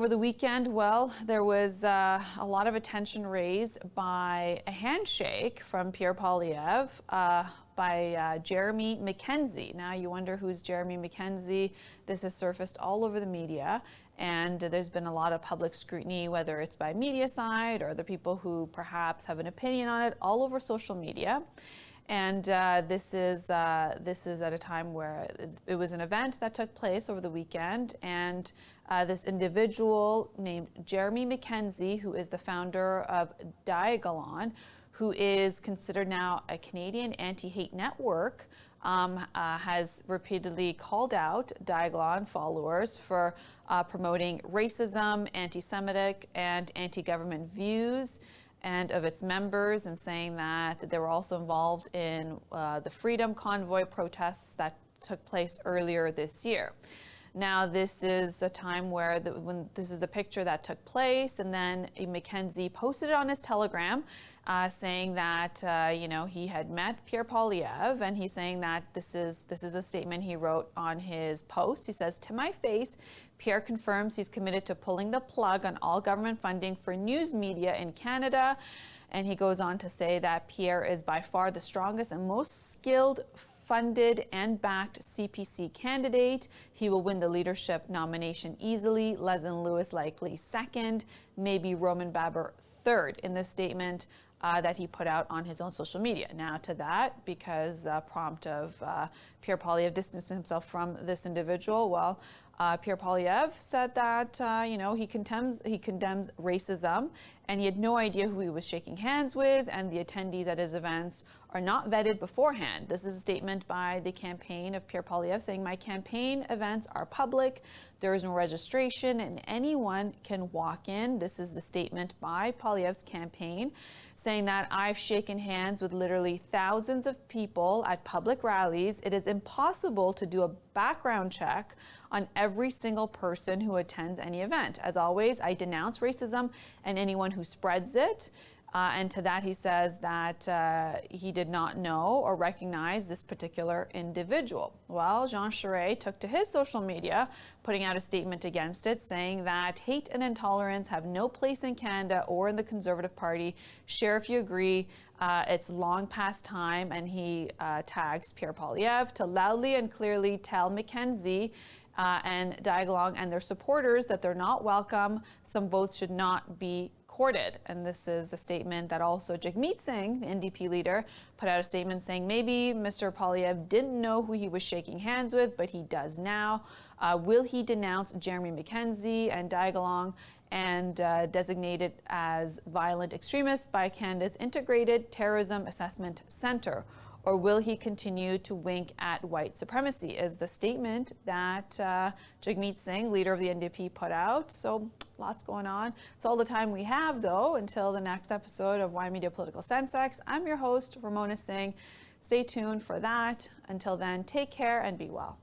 over the weekend? Well, there was a lot of attention raised by a handshake from Pierre Poilievre by Jeremy Mackenzie. Now you wonder who's Jeremy Mackenzie. This has surfaced all over the media, and there's been a lot of public scrutiny, whether it's by media side or the people who perhaps have an opinion on it, all over social media. And this is at a time where it was an event that took place over the weekend, and this individual named Jeremy Mackenzie, who is the founder of Diagolon, who is considered now a Canadian anti-hate network, has repeatedly called out Diagolon followers for promoting racism, anti-Semitic, and anti-government views, and of its members, and saying that they were also involved in the Freedom Convoy protests that took place earlier this year. Now, this is a time where when this is the picture that took place, and then Mackenzie posted it on his Telegram, saying that he had met Pierre Poilievre, and he's saying that this is a statement he wrote on his post. He says, "To my face, Pierre confirms he's committed to pulling the plug on all government funding for news media in Canada." And he goes on to say that Pierre is by far the strongest and most skilled, funded and backed CPC candidate. He will win the leadership nomination easily. Leslyn Lewis likely second, maybe Roman Baber third, in this statement that he put out on his own social media. Now to that, because prompt of Pierre Poilievre distancing himself from this individual, well, Pierre Poilievre said that he condemns racism, and he had no idea who he was shaking hands with, and the attendees at his events are not vetted beforehand. This is a statement by the campaign of Pierre Poilievre saying, "My campaign events are public, there is no registration, and anyone can walk in." This is the statement by Poilievre's campaign, saying that "I've shaken hands with literally thousands of people at public rallies. It is impossible to do a background check on every single person who attends any event. As always, I denounce racism and anyone who spreads it." And to that, he says that he did not know or recognize this particular individual. Well, Jean Charest took to his social media, putting out a statement against it, saying that hate and intolerance have no place in Canada or in the Conservative Party. Share if you agree. It's long past time. And he tags Pierre Poilievre to loudly and clearly tell Mackenzie and Diagolon and their supporters that they're not welcome. Some votes should not be courted. And this is a statement that also Jagmeet Singh, the NDP leader, put out a statement saying maybe Mr. Poilievre didn't know who he was shaking hands with, but he does now. Will he denounce Jeremy Mackenzie and Diagolon and designated as violent extremists by Canada's Integrated Terrorism Assessment Centre? Or will he continue to wink at white supremacy, is the statement that Jagmeet Singh, leader of the NDP, put out. So lots going on. It's all the time we have, though, until the next episode of Y Media Political Sensex. I'm your host, Ramona Singh. Stay tuned for that. Until then, take care and be well.